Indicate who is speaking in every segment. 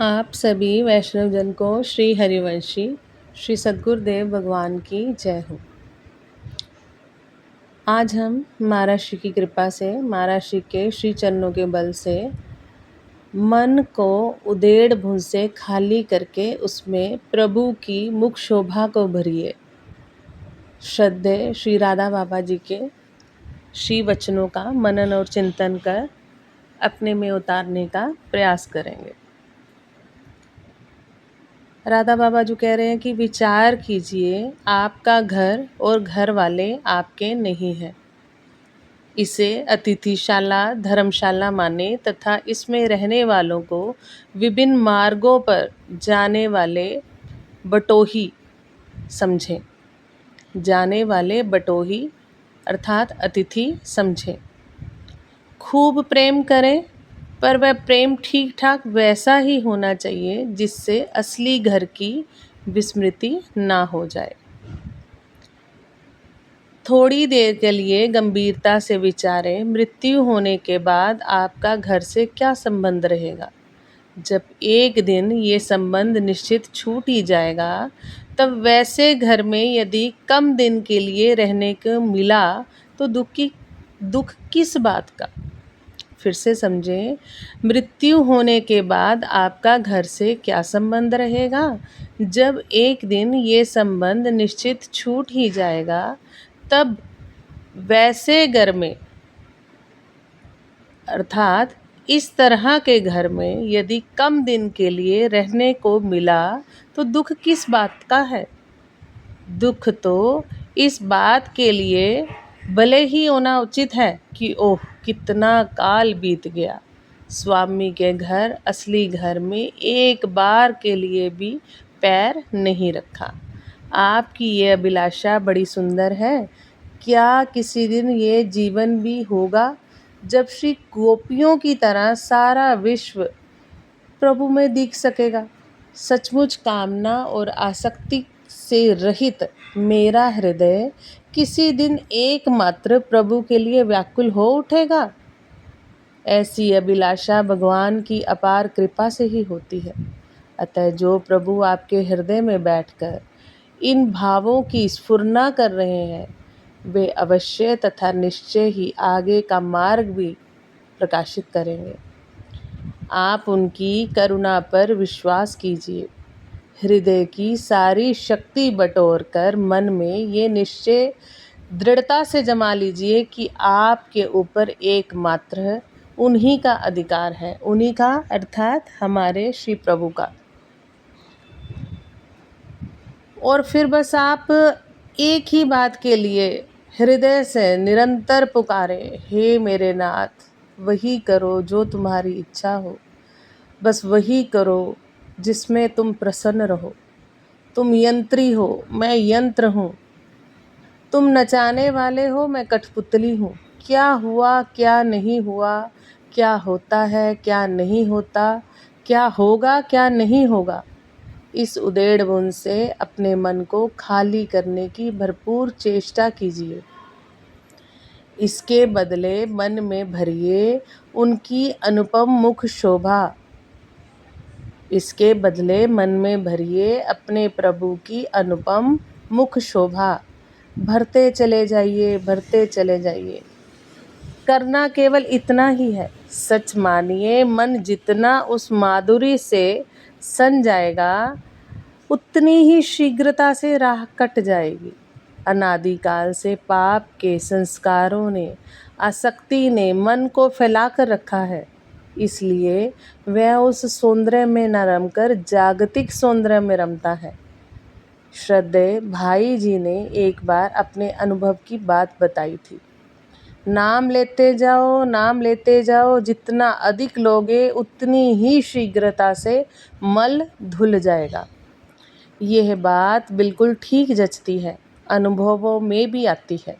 Speaker 1: आप सभी वैष्णवजन को श्री हरिवंशी श्री सद्गुरुदेव भगवान की जय हो। आज हम महाराज श्री की कृपा से, महाराज श्री के श्री चरणों के बल से मन को उधेड़ भून से खाली करके उसमें प्रभु की मुख शोभा को भरिए। श्रद्धेय श्री राधा बाबा जी के श्री वचनों का मनन और चिंतन कर अपने में उतारने का प्रयास करेंगे। राधा बाबा जो कह रहे हैं कि विचार कीजिए, आपका घर और घर वाले आपके नहीं हैं। इसे अतिथिशाला धर्मशाला माने तथा इसमें रहने वालों को विभिन्न मार्गों पर जाने वाले बटोही समझें। जाने वाले बटोही अर्थात अतिथि समझें। खूब प्रेम करें, पर वह प्रेम ठीक ठाक वैसा ही होना चाहिए जिससे असली घर की विस्मृति ना हो जाए। थोड़ी देर के लिए गंभीरता से विचारें, मृत्यु होने के बाद आपका घर से क्या संबंध रहेगा। जब एक दिन ये संबंध निश्चित छूट ही जाएगा, तब वैसे घर में यदि कम दिन के लिए रहने को मिला तो दुख किस बात का। फिर से समझें, मृत्यु होने के बाद आपका घर से क्या संबंध रहेगा। जब एक दिन ये संबंध निश्चित छूट ही जाएगा, तब वैसे घर में अर्थात इस तरह के घर में यदि कम दिन के लिए रहने को मिला तो दुख किस बात का है। दुख तो इस बात के लिए भले ही होना उचित है कि ओह कितना काल बीत गया, स्वामी के घर असली घर में एक बार के लिए भी पैर नहीं रखा। आपकी ये अभिलाषा बड़ी सुंदर है। क्या किसी दिन ये जीवन भी होगा जब श्री गोपियों की तरह सारा विश्व प्रभु में दिख सकेगा। सचमुच कामना और आसक्ति से रहित मेरा हृदय किसी दिन एकमात्र प्रभु के लिए व्याकुल हो उठेगा। ऐसी अभिलाषा भगवान की अपार कृपा से ही होती है। अतः जो प्रभु आपके हृदय में बैठकर इन भावों की स्फुरना कर रहे हैं, वे अवश्य तथा निश्चय ही आगे का मार्ग भी प्रकाशित करेंगे। आप उनकी करुणा पर विश्वास कीजिए। हृदय की सारी शक्ति बटोर कर मन में ये निश्चय दृढ़ता से जमा लीजिए कि आपके ऊपर एकमात्र उन्हीं का अधिकार है। उन्हीं का अर्थात हमारे श्री प्रभु का। और फिर बस आप एक ही बात के लिए हृदय से निरंतर पुकारें, हे मेरे नाथ, वही करो जो तुम्हारी इच्छा हो। बस वही करो जिसमें तुम प्रसन्न रहो। तुम यंत्री हो, मैं यंत्र हूँ। तुम नचाने वाले हो, मैं कठपुतली हूँ। क्या हुआ क्या नहीं हुआ, क्या होता है क्या नहीं होता, क्या होगा क्या नहीं होगा, इस उधेड़ बुन से अपने मन को खाली करने की भरपूर चेष्टा कीजिए। इसके बदले मन में भरिए उनकी अनुपम मुख शोभा। इसके बदले मन में भरिए अपने प्रभु की अनुपम मुख शोभा। भरते चले जाइए, भरते चले जाइए। करना केवल इतना ही है। सच मानिए, मन जितना उस माधुरी से सन जाएगा, उतनी ही शीघ्रता से राह कट जाएगी। अनादिकाल से पाप के संस्कारों ने, आसक्ति ने मन को फैलाकर रखा है। इसलिए वह उस सौंदर्य में न रमकर जागतिक सौंदर्य में रमता है। श्रद्धेय भाई जी ने एक बार अपने अनुभव की बात बताई थी। नाम लेते जाओ, नाम लेते जाओ, जितना अधिक लोगे उतनी ही शीघ्रता से मल धुल जाएगा। यह बात बिल्कुल ठीक जचती है, अनुभवों में भी आती है।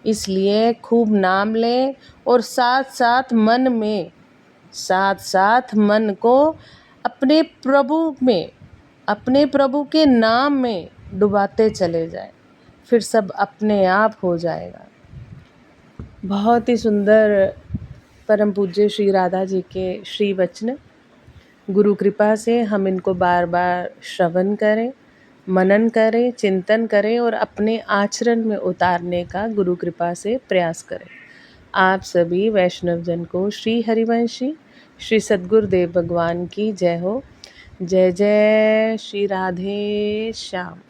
Speaker 1: इसलिए खूब नाम लें और साथ साथ मन को अपने प्रभु के नाम में डुबाते चले जाएं। फिर सब अपने आप हो जाएगा। बहुत ही सुंदर परम पूज्य श्री राधा जी के श्री वचन। गुरु कृपा से हम इनको बार बार श्रवण करें, मनन करें, चिंतन करें और अपने आचरण में उतारने का गुरु कृपा से प्रयास करें। आप सभी वैष्णव जन को श्री हरिवंशी श्री सद्गुरुदेव भगवान की जय हो। जय जय श्री राधे श्याम।